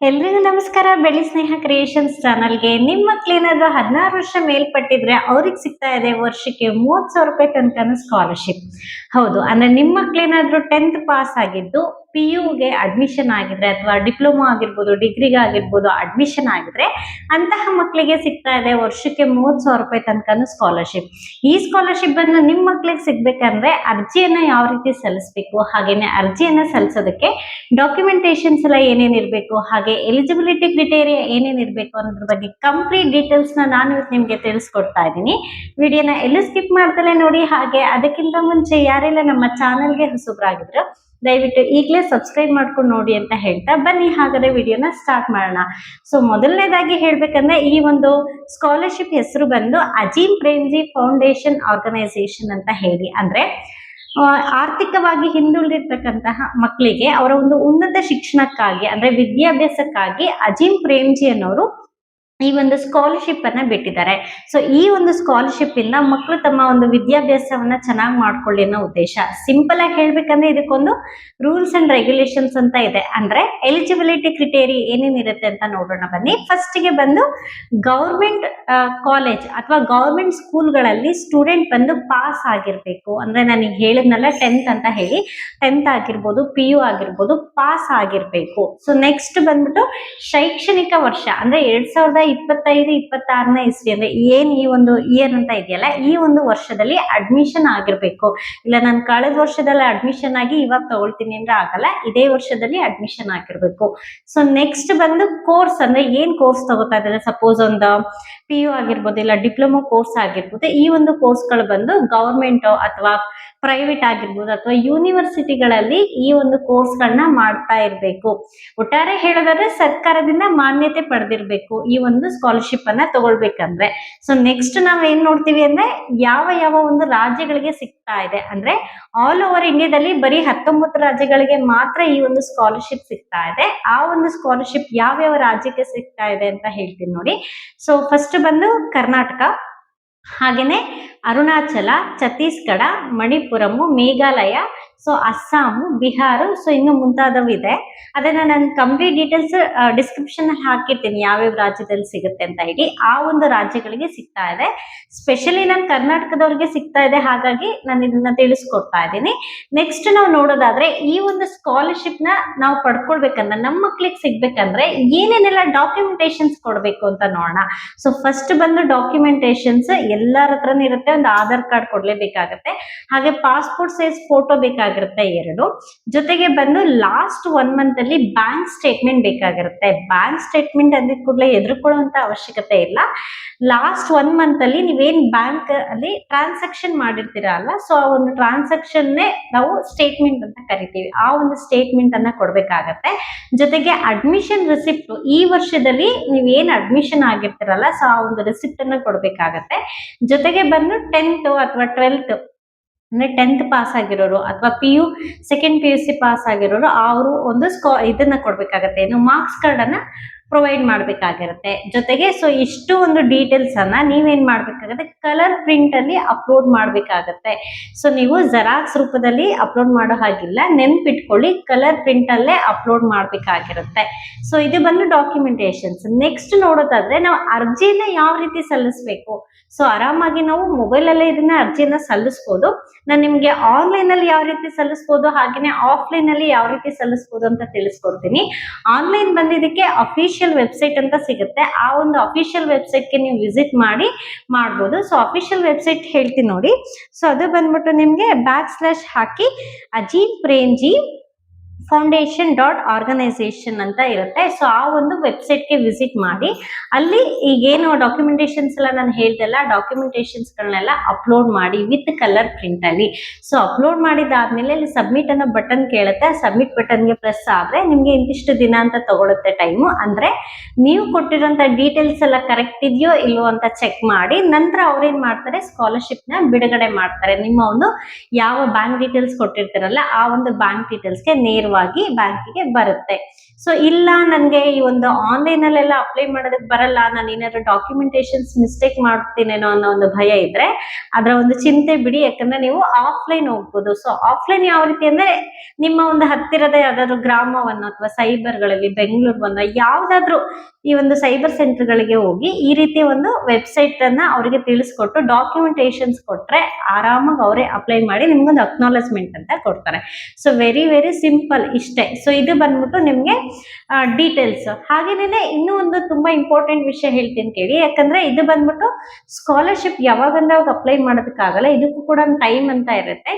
ಎಲ್ರಿಗೂ ನಮಸ್ಕಾರ. ಬೆಳ್ಳಿ ಸ್ನೇಹ ಕ್ರಿಯೇಷನ್ಸ್ ಚಾನಲ್ಗೆ ನಿಮ್ಮ ಮಕ್ಳೇನಾದ್ರೂ 16 ವರ್ಷ ಮೇಲ್ಪಟ್ಟಿದ್ರೆ ಅವ್ರಿಗೆ ಸಿಗ್ತಾ ಇದೆ ವರ್ಷಕ್ಕೆ 30,000 ರೂಪಾಯಿ ತನಕನೂ ಸ್ಕಾಲರ್ಶಿಪ್. ಹೌದು, ಅಂದ್ರೆ ನಿಮ್ಮ ಮಕ್ಳೇನಾದ್ರೂ 10th ಪಾಸ್ ಆಗಿದ್ದು PUಗೆ ಅಡ್ಮಿಷನ್ ಆಗಿದ್ರೆ ಅಥವಾ ಡಿಪ್ಲೊಮಾ ಆಗಿರ್ಬೋದು, ಡಿಗ್ರಿಗೆ ಆಗಿರ್ಬೋದು ಅಡ್ಮಿಷನ್ ಆಗಿದ್ರೆ ಅಂತಹ ಮಕ್ಕಳಿಗೆ ಸಿಗ್ತಾ ಇದೆ ವರ್ಷಕ್ಕೆ 30,000 ರೂಪಾಯಿ ತನಕನೂ ಸ್ಕಾಲರ್ಶಿಪ್. ಈ ಸ್ಕಾಲರ್ಶಿಪ್ ಅನ್ನು ನಿಮ್ಮ ಮಕ್ಳಿಗೆ ಸಿಗ್ಬೇಕಂದ್ರೆ ಅರ್ಜಿಯನ್ನ ಯಾವ ರೀತಿ ಸಲ್ಲಿಸಬೇಕು, ಹಾಗೇನೆ ಅರ್ಜಿಯನ್ನ ಸಲ್ಲಿಸೋದಕ್ಕೆ ಡಾಕ್ಯುಮೆಂಟೇಶನ್ಸ್ ಎಲ್ಲ ಏನೇನ್ ಇರಬೇಕು, ಹಾಗೆ ಎಲಿಜಿಬಿಲಿಟಿ ಕ್ರಿಟೇರಿಯಾ ಏನೇನ್ ಇರಬೇಕು ಅನ್ನೋದ್ರ ಬಗ್ಗೆ ಕಂಪ್ಲೀಟ್ ಡೀಟೇಲ್ಸ್ ನಾನು ಇವತ್ತು ನಿಮ್ಗೆ ತಿಳಿಸ್ಕೊಡ್ತಾ ಇದ್ದೀನಿ. ವಿಡಿಯೋನ ಎಲ್ಲೂ ಸ್ಕಿಪ್ ಮಾಡ್ದಲೇ ನೋಡಿ. ಹಾಗೆ ಅದಕ್ಕಿಂತ ಮುಂಚೆ ಯಾರೆಲ್ಲ ನಮ್ಮ ಚಾನೆಲ್ಗೆ ಹೊಸಬ್ರಾಗಿದ್ರು ದಯವಿಟ್ಟು ಈಗಲೇ ಸಬ್ಸ್ಕ್ರೈಬ್ ಮಾಡ್ಕೊಂಡು ನೋಡಿ ಅಂತ ಹೇಳ್ತಾ ಬನ್ನಿ ಹಾಗಾದ್ರೆ ವಿಡಿಯೋನ ಸ್ಟಾರ್ಟ್ ಮಾಡೋಣ. ಸೊ ಮೊದಲನೇದಾಗಿ ಹೇಳ್ಬೇಕಂದ್ರೆ ಈ ಒಂದು ಸ್ಕಾಲರ್ಶಿಪ್ ಹೆಸರು ಬಂದು ಅಜೀಂ ಪ್ರೇಮ್ಜಿ ಫೌಂಡೇಶನ್ ಆರ್ಗನೈಸೇಷನ್ ಅಂತ ಹೇಳಿ, ಅಂದ್ರೆ ಆರ್ಥಿಕವಾಗಿ ಹಿಂದುಳಿದಿರ್ತಕ್ಕಂತಹ ಮಕ್ಕಳಿಗೆ ಅವರ ಒಂದು ಉನ್ನತ ಶಿಕ್ಷಣಕ್ಕಾಗಿ ಅಂದ್ರೆ ವಿದ್ಯಾಭ್ಯಾಸಕ್ಕಾಗಿ ಅಜೀಂ ಪ್ರೇಮ್ಜಿ ಅನ್ನೋರು ಈ ಒಂದು ಸ್ಕಾಲರ್ಶಿಪ್ ಅನ್ನ ಬಿಟ್ಟಿದ್ದಾರೆ. ಸೊ ಈ ಒಂದು ಸ್ಕಾಲರ್ಶಿಪ್ ಇಂದ ಮಕ್ಕಳು ತಮ್ಮ ಒಂದು ವಿದ್ಯಾಭ್ಯಾಸವನ್ನ ಚೆನ್ನಾಗಿ ಮಾಡ್ಕೊಳ್ಳಿ ಅನ್ನೋ ಉದ್ದೇಶ. ಸಿಂಪಲ್ ಆಗಿ ಹೇಳ್ಬೇಕಂದ್ರೆ ಇದಕ್ಕೊಂದು ರೂಲ್ಸ್ ಅಂಡ್ ರೆಗ್ಯುಲೇಷನ್ಸ್ ಅಂತ ಇದೆ. ಅಂದ್ರೆ ಎಲಿಜಿಬಿಲಿಟಿ ಕ್ರಿಟೇರಿ ಏನೇನಿರುತ್ತೆ ಅಂತ ನೋಡೋಣ ಬನ್ನಿ. ಫಸ್ಟ್ ಗೆ ಬಂದು ಗೌರ್ಮೆಂಟ್ ಕಾಲೇಜ್ ಅಥವಾ ಗೌರ್ಮೆಂಟ್ ಸ್ಕೂಲ್ಗಳಲ್ಲಿ ಸ್ಟೂಡೆಂಟ್ ಬಂದು ಪಾಸ್ ಆಗಿರ್ಬೇಕು. ಅಂದ್ರೆ ನನಗೆ ಹೇಳಿದ್ನಲ್ಲ 10th ಅಂತ ಹೇಳಿ, 10th ಆಗಿರ್ಬೋದು, PU ಆಗಿರ್ಬೋದು, ಪಾಸ್ ಆಗಿರ್ಬೇಕು. ಸೊ ನೆಕ್ಸ್ಟ್ ಬಂದ್ಬಿಟ್ಟು ಶೈಕ್ಷಣಿಕ ವರ್ಷ ಅಂದ್ರೆ 2025-26ನೇ ಇಸ್ವಿ ಅಂದ್ರೆ ಏನ್ ಈ ಒಂದು ಇಯರ್ ಅಂತ ಇದೆಯಲ್ಲ, ಈ ಒಂದು ವರ್ಷದಲ್ಲಿ ಅಡ್ಮಿಷನ್ ಆಗಿರ್ಬೇಕು. ಇಲ್ಲ ನಾನು ಕಳೆದ ವರ್ಷದಲ್ಲಿ ಅಡ್ಮಿಷನ್ ಆಗಿ ಇವಾಗ ತಗೊಳ್ತೀನಿ ಅಂದ್ರೆ ಆಗಲ್ಲ, ಇದೇ ವರ್ಷದಲ್ಲಿ ಅಡ್ಮಿಷನ್ ಆಗಿರ್ಬೇಕು. ಸೊ ನೆಕ್ಸ್ಟ್ ಬಂದು ಕೋರ್ಸ್ ಅಂದ್ರೆ ಏನ್ ಕೋರ್ಸ್ ತಗೋತಾ ಇದ್ದಾರೆ, ಸಪೋಸ್ ಒಂದು PU ಆಗಿರ್ಬೋದು ಇಲ್ಲ ಡಿಪ್ಲೊಮಾ ಕೋರ್ಸ್ ಆಗಿರ್ಬೋದು, ಈ ಒಂದು ಕೋರ್ಸ್ಗಳು ಬಂದು ಗವರ್ಮೆಂಟ್ ಅಥವಾ ಪ್ರೈವೇಟ್ ಆಗಿರ್ಬೋದು ಅಥವಾ ಯೂನಿವರ್ಸಿಟಿಗಳಲ್ಲಿ ಈ ಒಂದು ಕೋರ್ಸ್ಗಳನ್ನ ಮಾಡ್ತಾ ಇರ್ಬೇಕು. ಒಟ್ಟಾರೆ ಹೇಳೋದಾದ್ರೆ ಸರ್ಕಾರದಿಂದ ಮಾನ್ಯತೆ ಪಡೆದಿರ್ಬೇಕು ಈ ಒಂದು ಸ್ಕಾಲರ್ಶಿಪ್ ಅನ್ನ ತಗೊಳ್ಬೇಕಂದ್ರೆ. ಸೊ ನೆಕ್ಸ್ಟ್ ನಾವ್ ಏನ್ ನೋಡ್ತೀವಿ ಅಂದ್ರೆ ಯಾವ ಯಾವ ಒಂದು ರಾಜ್ಯಗಳಿಗೆ ಸಿಗ್ತಾ ಇದೆ ಅಂದ್ರೆ ಆಲ್ ಓವರ್ ಇಂಡಿಯಾದಲ್ಲಿ ಬರೀ 19 ರಾಜ್ಯಗಳಿಗೆ ಮಾತ್ರ ಈ ಒಂದು ಸ್ಕಾಲರ್ಶಿಪ್ ಸಿಗ್ತಾ ಇದೆ. ಆ ಒಂದು ಸ್ಕಾಲರ್ಶಿಪ್ ಯಾವ ರಾಜ್ಯಕ್ಕೆ ಸಿಗ್ತಾ ಇದೆ ಅಂತ ಹೇಳ್ತೀನಿ ನೋಡಿ. ಸೊ ಫಸ್ಟ್ ಬಂದು ಕರ್ನಾಟಕ, ಹಾಗೇನೆ ಅರುಣಾಚಲ, ಛತ್ತೀಸ್ಗಢ, ಮಣಿಪುರಮು, ಮೇಘಾಲಯ, ಸೊ ಅಸ್ಸಾಮು, ಬಿಹಾರ, ಸೊ ಇನ್ನು ಮುಂತಾದವು ಇದೆ. ಅದನ್ನ ನಾನು ಕಂಪ್ಲೀಟ್ ಡೀಟೇಲ್ಸ್ ಡಿಸ್ಕ್ರಿಪ್ಷನ್ ಅಲ್ಲಿ ಹಾಕಿರ್ತೀನಿ ಯಾವ್ಯಾವ ರಾಜ್ಯದಲ್ಲಿ ಸಿಗುತ್ತೆ ಅಂತ ಹೇಳಿ. ಆ ಒಂದು ರಾಜ್ಯಗಳಿಗೆ ಸಿಗ್ತಾ ಇದೆ. ಸ್ಪೆಷಲಿ ನಾನು ಕರ್ನಾಟಕದವ್ರಿಗೆ ಸಿಗ್ತಾ ಇದೆ, ಹಾಗಾಗಿ ನಾನು ಇದನ್ನ ತಿಳಿಸ್ಕೊಡ್ತಾ ಇದ್ದೀನಿ. ನೆಕ್ಸ್ಟ್ ನಾವು ನೋಡೋದಾದ್ರೆ ಈ ಒಂದು ಸ್ಕಾಲರ್ಶಿಪ್ ನ ನಾವು ಪಡ್ಕೊಳ್ಬೇಕಂದ್ರೆ ನಮ್ಮ ಮಕ್ಳಿಗೆ ಸಿಗ್ಬೇಕಂದ್ರೆ ಏನೇನೆಲ್ಲ ಡಾಕ್ಯುಮೆಂಟೇಶನ್ಸ್ ಕೊಡ್ಬೇಕು ಅಂತ ನೋಡೋಣ. ಸೊ ಫಸ್ಟ್ ಬಂದು ಡಾಕ್ಯುಮೆಂಟೇಶನ್ಸ್ ಎಲ್ಲರ ಹತ್ರನೂ ಇರುತ್ತೆ. ಒಂದು ಆಧಾರ್ ಕಾರ್ಡ್ ಕೊಡ್ಲೇಬೇಕಾಗತ್ತೆ, ಹಾಗೆ ಪಾಸ್ಪೋರ್ಟ್ ಸೈಜ್ ಫೋಟೋ ಬೇಕಾಗಿರುತ್ತೆ 2. ಜೊತೆಗೆ ಬಂದು ಲಾಸ್ಟ್ 1 ಮಂತ್ ಅಲ್ಲಿ ಬ್ಯಾಂಕ್ ಸ್ಟೇಟ್ಮೆಂಟ್ ಬೇಕಾಗಿರುತ್ತೆ. ಬ್ಯಾಂಕ್ ಸ್ಟೇಟ್ಮೆಂಟ್ ಅಂದಿದ ಕೂಡಲೇ ಎದುರುಕೊಳ್ಳುವಂತ ಅವಶ್ಯಕತೆ ಇಲ್ಲ. ಲಾಸ್ಟ್ 1 ಮಂತ್ ಅಲ್ಲಿ ನೀವೇನ್ ಬ್ಯಾಂಕ್ ಅಲ್ಲಿ ಟ್ರಾನ್ಸಾಕ್ಷನ್ ಮಾಡಿರ್ತೀರಾ ಅಲ್ವಾ, ಸೊ ಆ ಒಂದು ಟ್ರಾನ್ಸಾಕ್ಷನ್ ನಾವು ಸ್ಟೇಟ್ಮೆಂಟ್ ಅಂತ ಕರಿತೀವಿ. ಆ ಒಂದು ಸ್ಟೇಟ್ಮೆಂಟ್ ಅನ್ನ ಕೊಡ್ಬೇಕಾಗತ್ತೆ. ಜೊತೆಗೆ ಅಡ್ಮಿಷನ್ ರಿಸಿಪ್ಟ್, ಈ ವರ್ಷದಲ್ಲಿ ನೀವೇನ್ ಅಡ್ಮಿಷನ್ ಆಗಿರ್ತೀರಲ್ಲ, ಸೊ ಆ ಒಂದು ರಿಸಿಪ್ಟ್ ಅನ್ನ ಕೊಡ್ಬೇಕಾಗತ್ತೆ. ಜೊತೆಗೆ ಬಂದು 10th ಅಥವಾ 12th ಅಂದ್ರೆ 10th ಪಾಸ್ ಆಗಿರೋರು ಅಥವಾ PU ಸೆಕೆಂಡ್ PUC ಪಾಸ್ ಆಗಿರೋರು ಅವರು ಒಂದು ಇದನ್ನ ಕೊಡ್ಬೇಕಾಗತ್ತೆ, ಏನು ಮಾರ್ಕ್ಸ್ ಕಾರ್ಡ್ ಅನ್ನ ಪ್ರೊವೈಡ್ ಮಾಡ್ಬೇಕಾಗಿರುತ್ತೆ. ಜೊತೆಗೆ ಸೊ ಇಷ್ಟು ಒಂದು ಡೀಟೇಲ್ಸ್ ಅನ್ನ ನೀವೇನ್ ಮಾಡ್ಬೇಕಾಗತ್ತೆ, ಕಲರ್ ಪ್ರಿಂಟ್ ಅಲ್ಲಿ ಅಪ್ಲೋಡ್ ಮಾಡ್ಬೇಕಾಗತ್ತೆ. ಸೊ ನೀವು ಜೆರಾಕ್ಸ್ ರೂಪದಲ್ಲಿ ಅಪ್ಲೋಡ್ ಮಾಡೋ ಹಾಗಿಲ್ಲ, ನೆನ್ಪಿಟ್ಕೊಳ್ಳಿ, ಕಲರ್ ಪ್ರಿಂಟ್ ಅಲ್ಲೇ ಅಪ್ಲೋಡ್ ಮಾಡ್ಬೇಕಾಗಿರುತ್ತೆ. ಸೊ ಇದು ಬಂದು ಡಾಕ್ಯುಮೆಂಟೇಶನ್ಸ್. ನೆಕ್ಸ್ಟ್ ನೋಡೋದಾದ್ರೆ ನಾವು ಅರ್ಜಿನ ಯಾವ ರೀತಿ ಸಲ್ಲಿಸ್ಬೇಕು. ಸೊ ಆರಾಮಾಗಿ ನಾವು ಮೊಬೈಲ್ ಅಲ್ಲೇ ಇದನ್ನ ಅರ್ಜಿಯನ್ನ ಸಲ್ಲಿಸಬಹುದು. ನಾನು ನಿಮ್ಗೆ ಆನ್ಲೈನ್ ಅಲ್ಲಿ ಯಾವ ರೀತಿ ಸಲ್ಲಿಸಬಹುದು, ಹಾಗೇನೆ ಆಫ್ಲೈನ್ ಅಲ್ಲಿ ಯಾವ ರೀತಿ ಸಲ್ಲಿಸಬಹುದು ಅಂತ ತಿಳಿಸ್ಕೊಡ್ತೀನಿ. ಆನ್ಲೈನ್ ಬಂದಿದ್ದಕ್ಕೆ ಅಫಿಷಿಯಲ್ ವೆಬ್ಸೈಟ್ ಅಂತ ಸಿಗುತ್ತೆ. ಆ ಒಂದು ಅಫಿಷಿಯಲ್ ವೆಬ್ಸೈಟ್ಗೆ ನೀವು ವಿಸಿಟ್ ಮಾಡಿ ಮಾಡ್ಬೋದು. ಸೊ ಅಫಿಷಿಯಲ್ ವೆಬ್ಸೈಟ್ ಹೇಳ್ತೀನಿ ನೋಡಿ. ಸೊ ಅದು ಬಂದ್ಬಿಟ್ಟು ನಿಮ್ಗೆ / ಹಾಕಿ ಅಜೀಂ ಪ್ರೇಮ್ಜಿ foundation.organization ಅಂತ ಇರುತ್ತೆ. ಸೊ ಆ ಒಂದು ವೆಬ್ಸೈಟ್ಗೆ ವಿಸಿಟ್ ಮಾಡಿ ಅಲ್ಲಿ ಈಗೇನು ಡಾಕ್ಯುಮೆಂಟೇಶನ್ಸ್ ಎಲ್ಲ ನಾನು ಹೇಳ್ದಲ್ಲ, ಡಾಕ್ಯುಮೆಂಟೇಶನ್ಸ್ಗಳನ್ನೆಲ್ಲ ಅಪ್ಲೋಡ್ ಮಾಡಿ ವಿತ್ ಕಲರ್ ಪ್ರಿಂಟ್ ಅಲ್ಲಿ. ಸೊ ಅಪ್ಲೋಡ್ ಮಾಡಿದಾದ್ಮೇಲೆ ಅಲ್ಲಿ ಸಬ್ಮಿಟ್ ಅನ್ನೋ ಬಟನ್ ಕೇಳುತ್ತೆ. ಸಬ್ಮಿಟ್ ಬಟನ್ಗೆ ಪ್ರೆಸ್ ಆದ್ರೆ ನಿಮ್ಗೆ ಇಂತಿಷ್ಟು ದಿನ ಅಂತ ತಗೊಳುತ್ತೆ ಟೈಮು. ಅಂದ್ರೆ ನೀವು ಕೊಟ್ಟಿರೋಂಥ ಡೀಟೇಲ್ಸ್ ಎಲ್ಲ ಕರೆಕ್ಟ್ ಇದೆಯೋ ಇಲ್ವೋ ಅಂತ ಚೆಕ್ ಮಾಡಿ ನಂತರ ಅವ್ರೇನ್ ಮಾಡ್ತಾರೆ, ಸ್ಕಾಲರ್ಶಿಪ್ ನ ಬಿಡುಗಡೆ ಮಾಡ್ತಾರೆ. ನಿಮ್ಮ ಒಂದು ಯಾವ ಬ್ಯಾಂಕ್ ಡೀಟೇಲ್ಸ್ ಕೊಟ್ಟಿರ್ತಾರಲ್ಲ ಆ ಒಂದು ಬ್ಯಾಂಕ್ ಡೀಟೇಲ್ಸ್ಗೆ ನೇರವಾಗಿ ಬ್ಯಾಂಕಿಗೆ ಬರುತ್ತೆ. ಸೊ ಇಲ್ಲ ನನಗೆ ಈ ಒಂದು ಆನ್ಲೈನ್ ಅಲ್ಲೆಲ್ಲ ಅಪ್ಲೈ ಮಾಡೋದಕ್ಕೆ ಬರಲ್ಲ, ನಾನು ಏನಾದ್ರು ಡಾಕ್ಯುಮೆಂಟೇಶನ್ಸ್ ಮಿಸ್ಟೇಕ್ ಮಾಡ್ತೀನೇನೋ ಅನ್ನೋ ಒಂದು ಭಯ ಇದ್ರೆ ಅದರ ಒಂದು ಚಿಂತೆ ಬಿಡಿ, ಯಾಕಂದ್ರೆ ನೀವು ಆಫ್ಲೈನ್ ಹೋಗ್ಬೋದು. ಸೊ ಆಫ್ಲೈನ್ ಯಾವ ರೀತಿ ಅಂದ್ರೆ ನಿಮ್ಮ ಒಂದು ಹತ್ತಿರದ ಯಾವ್ದಾದ್ರು ಗ್ರಾಮವನ್ನು ಅಥವಾ ಸೈಬರ್ಗಳಲ್ಲಿ ಬೆಂಗಳೂರು ಯಾವ್ದಾದ್ರು ಈ ಒಂದು ಸೈಬರ್ ಸೆಂಟರ್ಗಳಿಗೆ ಹೋಗಿ ಈ ರೀತಿ ಒಂದು ವೆಬ್ಸೈಟ್ ಅನ್ನ ಅವರಿಗೆ ತಿಳಿಸ್ಕೊಟ್ಟು ಡಾಕ್ಯುಮೆಂಟೇಶನ್ಸ್ ಕೊಟ್ರೆ ಆರಾಮಾಗಿ ಅವರೇ ಅಪ್ಲೈ ಮಾಡಿ ನಿಮ್ಗೊಂದು ಅಕ್ನಾಲೆಜ್ಮೆಂಟ್ ಅಂತ ಕೊಡ್ತಾರೆ. ಸೊ ವೆರಿ ವೆರಿ ಸಿಂಪಲ್ ಇಷ್ಟೇ. ಸೊ ಇದು ಬಂದ್ಬಿಟ್ಟು ನಿಮ್ಗೆ ಡೀಟೇಲ್ಸ್. ಹಾಗೇನೆ ಇನ್ನೂ ಒಂದು ತುಂಬಾ ಇಂಪಾರ್ಟೆಂಟ್ ವಿಷಯ ಹೇಳ್ತೀನಿ ಕೇಳಿ, ಯಾಕಂದ್ರೆ ಇದು ಬಂದ್ಬಿಟ್ಟು ಸ್ಕಾಲರ್ಶಿಪ್ ಯಾವಾಗಂದ್ರೆ ಅವಾಗ ಅಪ್ಲೈ ಮಾಡೋದಕ್ಕಾಗಲ್ಲ, ಇದಕ್ಕೂ ಕೂಡ ಒಂದು ಟೈಮ್ ಅಂತ ಇರುತ್ತೆ.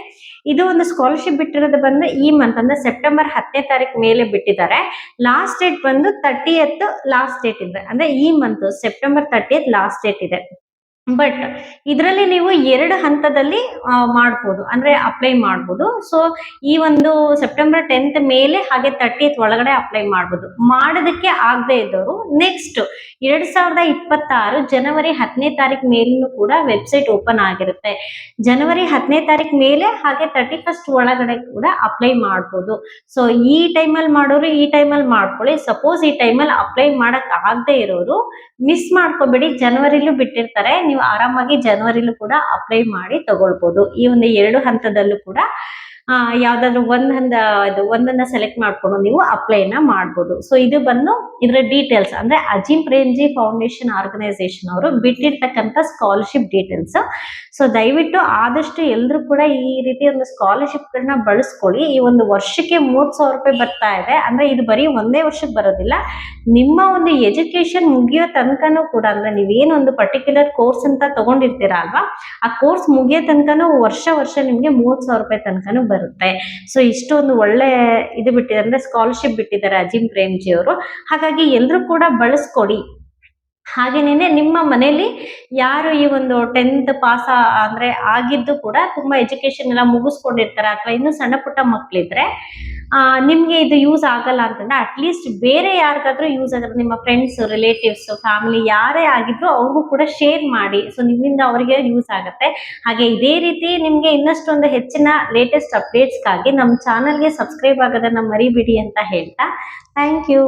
ಇದು ಒಂದು ಸ್ಕಾಲರ್ಶಿಪ್ ಬಿಟ್ಟಿರೋದು ಬಂದು ಈ ಮಂತ್ ಅಂದ್ರೆ ಸೆಪ್ಟೆಂಬರ್ 10ನೇ ತಾರೀಕು ಮೇಲೆ ಬಿಟ್ಟಿದ್ದಾರೆ. ಲಾಸ್ಟ್ ಡೇಟ್ ಬಂದು 30th ಲಾಸ್ಟ್ ಡೇಟ್ ಇದೆ, ಅಂದ್ರೆ ಈ month September 30th last date ಇದೆ. ಬಟ್ ಇದರಲ್ಲಿ ನೀವು 2 ಹಂತದಲ್ಲಿ ಮಾಡ್ಬೋದು, ಅಂದ್ರೆ ಅಪ್ಲೈ ಮಾಡ್ಬೋದು. ಸೊ ಈ ಒಂದು ಸೆಪ್ಟೆಂಬರ್ 10th ಮೇಲೆ ಹಾಗೆ 30th ಒಳಗಡೆ ಅಪ್ಲೈ ಮಾಡ್ಬೋದು. ಮಾಡೋದಕ್ಕೆ ಆಗದೆ ಇದ್ದವರು ನೆಕ್ಸ್ಟ್ 2026 ಜನವರಿ 10ನೇ ತಾರೀಕು ಮೇಲೂ ಕೂಡ ವೆಬ್ಸೈಟ್ ಓಪನ್ ಆಗಿರುತ್ತೆ. ಜನವರಿ 10ನೇ ತಾರೀಕು ಮೇಲೆ ಹಾಗೆ 31st ಒಳಗಡೆ ಕೂಡ ಅಪ್ಲೈ ಮಾಡ್ಬೋದು. ಸೊ ಈ ಟೈಮಲ್ಲಿ ಮಾಡೋರು ಈ ಟೈಮಲ್ಲಿ ಮಾಡ್ಕೊಳ್ಳಿ. ಸಪೋಸ್ ಈ ಟೈಮಲ್ಲಿ ಅಪ್ಲೈ ಮಾಡಕ್ ಆಗದೆ ಇರೋರು ಮಿಸ್ ಮಾಡ್ಕೋಬೇಡಿ, ಜನವರಿಲೂ ಬಿಟ್ಟಿರ್ತಾರೆ, ನೀವು ಆರಾಮಾಗಿ ಜನವರಿಲೂ ಕೂಡ ಅಪ್ಲೈ ಮಾಡಿ ತಗೊಳ್ಬಹುದು. ಈ ಒಂದು 2 ಹಂತದಲ್ಲೂ ಕೂಡ ಯಾವ್ದಾದ್ರು ಒಂದನ್ನ ಸೆಲೆಕ್ಟ್ ಮಾಡ್ಕೊಂಡು ನೀವು ಅಪ್ಲೈನ ಮಾಡ್ಬೋದು. ಸೊ ಇದು ಬಂದು ಇದರ ಡೀಟೇಲ್ಸ್ ಅಂದ್ರೆ ಅಜೀಂ ಪ್ರೇಮ್ಜಿ ಫೌಂಡೇಶನ್ ಆರ್ಗನೈಸೇಷನ್ ಅವರು ಬಿಟ್ಟಿರ್ತಕ್ಕಂಥ ಸ್ಕಾಲರ್ಶಿಪ್ ಡೀಟೇಲ್ಸ್. ಸೊ ದಯವಿಟ್ಟು ಆದಷ್ಟು ಎಲ್ಲರೂ ಕೂಡ ಈ ರೀತಿ ಒಂದು ಸ್ಕಾಲರ್ಶಿಪ್ ಗಳನ್ನ ಬಳಸ್ಕೊಳ್ಳಿ. ಈ ಒಂದು ವರ್ಷಕ್ಕೆ 30,000 ರೂಪಾಯಿ ಬರ್ತಾ ಇದೆ ಅಂದ್ರೆ ಇದು ಬರೀ ಒಂದೇ ವರ್ಷಕ್ಕೆ ಬರೋದಿಲ್ಲ, ನಿಮ್ಮ ಒಂದು ಎಜುಕೇಶನ್ ಮುಗಿಯೋ ತನಕನೂ ಕೂಡ, ಅಂದ್ರೆ ನೀವೇನೊಂದು ಪರ್ಟಿಕ್ಯುಲರ್ ಕೋರ್ಸ್ ಅಂತ ತಗೊಂಡಿರ್ತೀರ ಅಲ್ವಾ, ಆ ಕೋರ್ಸ್ ಮುಗಿಯೋ ತನಕನೂ ವರ್ಷ ನಿಮ್ಗೆ 30,000 ರೂಪಾಯಿ ತನಕನೂ ಬರುತ್ತೆ. ಸೊ ಇಷ್ಟೊಂದು ಒಳ್ಳೆ ಇದು ಬಿಟ್ಟಿದ್ದಾರೆ ಅಂದ್ರೆ ಸ್ಕಾಲರ್ಶಿಪ್ ಬಿಟ್ಟಿದ್ದಾರೆ ಅಜೀಂ ಪ್ರೇಮ್ಜಿ ಅವರು. ಹಾಗಾಗಿ ಎಲ್ಲರೂ ಕೂಡ ಬಳಸ್ಕೊಡಿ. ಹಾಗೇನೇನೆ ನಿಮ್ಮ ಮನೆಯಲ್ಲಿ ಯಾರು ಈ ಒಂದು 10th ಪಾಸ್ ಅಂದ್ರೆ ಆಗಿದ್ದು ಕೂಡ ತುಂಬಾ ಎಜುಕೇಶನ್ ಎಲ್ಲ ಮುಗಿಸ್ಕೊಂಡಿರ್ತಾರೆ ಅಥವಾ ಇನ್ನು ಸಣ್ಣ ಪುಟ್ಟ ಮಕ್ಕಳಿದ್ರೆ ನಿಮ್ಗೆ ಇದು ಯೂಸ್ ಆಗಲ್ಲ ಅಂತಂದ್ರೆ ಅಟ್ಲೀಸ್ಟ್ ಬೇರೆ ಯಾರಿಗಾದ್ರೂ ಯೂಸ್ ಆಗಿದ್ರೆ ನಿಮ್ಮ ಫ್ರೆಂಡ್ಸ್, ರಿಲೇಟಿವ್ಸ್, ಫ್ಯಾಮಿಲಿ ಯಾರೇ ಆಗಿದ್ರು ಅವ್ರಿಗೂ ಕೂಡ ಶೇರ್ ಮಾಡಿ. ಸೊ ನಿಮ್ಮಿಂದ ಅವರಿಗೆ ಯೂಸ್ ಆಗುತ್ತೆ. ಹಾಗೆ ಇದೇ ರೀತಿ ನಿಮ್ಗೆ ಇನ್ನಷ್ಟೊಂದು ಹೆಚ್ಚಿನ ಲೇಟೆಸ್ಟ್ ಅಪ್ಡೇಟ್ಸ್ಗಾಗಿ ನಮ್ಮ ಚಾನಲ್ಗೆ ಸಬ್ಸ್ಕ್ರೈಬ್ ಆಗೋದನ್ನ ಮರಿಬೇಡಿ ಅಂತ ಹೇಳ್ತಾ ಥ್ಯಾಂಕ್ ಯು.